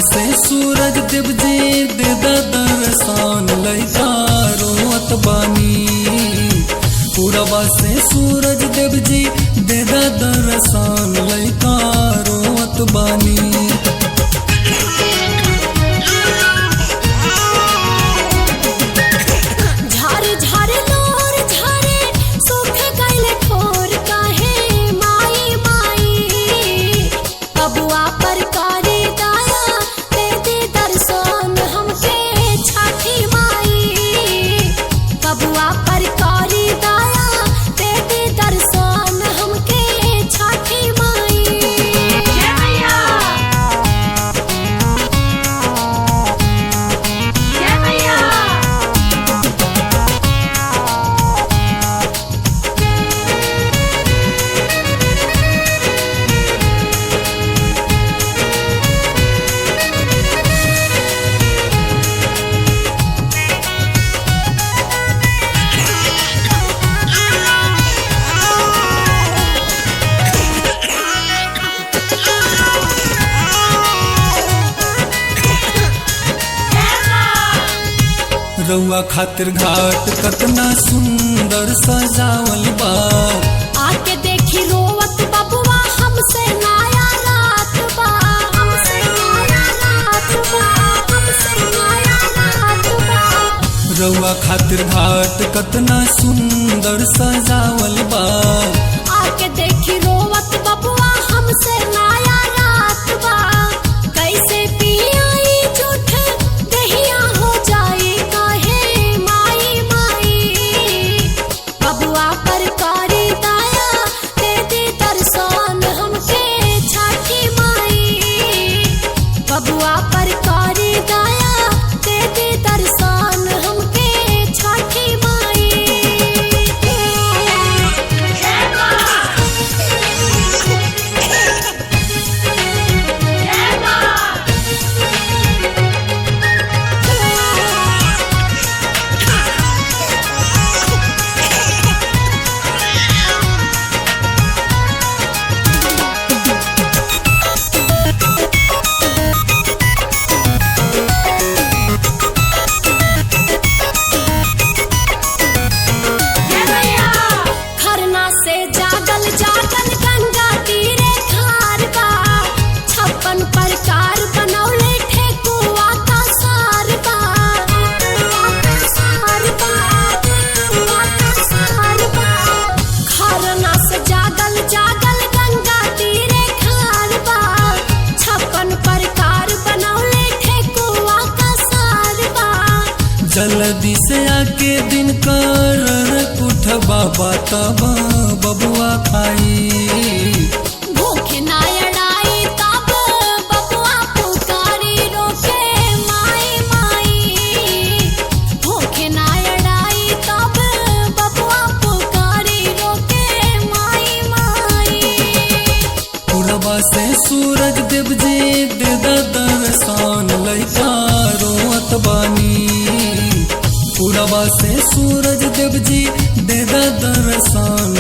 से सूरज देव जी दे दर्शन लइका रोवत बानी। पूरबा से सूरज देव जी दे दर्शन लइका रोवत बानी। रउआ खातिर घाट कतना सुंदर सजावल बा। आके देखी रोवत बबुआ हमसे नया रात बा, हमसे नया रात बा, हमसे नया रात बा। रउआ खातिर घाट कतना सुंदर सजावल बा। आके देखी रोवत बबुआ हमसे नया रात बा। कैसे पियाई झूठ दहिया हो जाई काहे माई माई। बबुआ पर कारी दया दे दे दर्शन हमके छठी माई। बबुआ पर कारी दया दे दे दर्शन हमके छठी माई। खरना से जागल जागल गंगा तीरे खार बा। 56 प्रकार बनौले ठेकुआ का सार बा, सार बा, सार बा। खरना से जागल जागल गंगा तीरे खार बा। 56 प्रकार बनौले ठेकुआ का सार बा। जल्दी से आके दिन कर उठ बाबा तब बबुआ खाई। भूखे ना अड़ाई तब बबुआ पुकारी रोके माई माई। भूखे ना अड़ाई तब बबुआ पुकारी रोके माई माई। पूरबा से सूरज देव जी दे दर्शन लइका रोवत बानी। पूरबा से सूरज देव जी दे दर्शन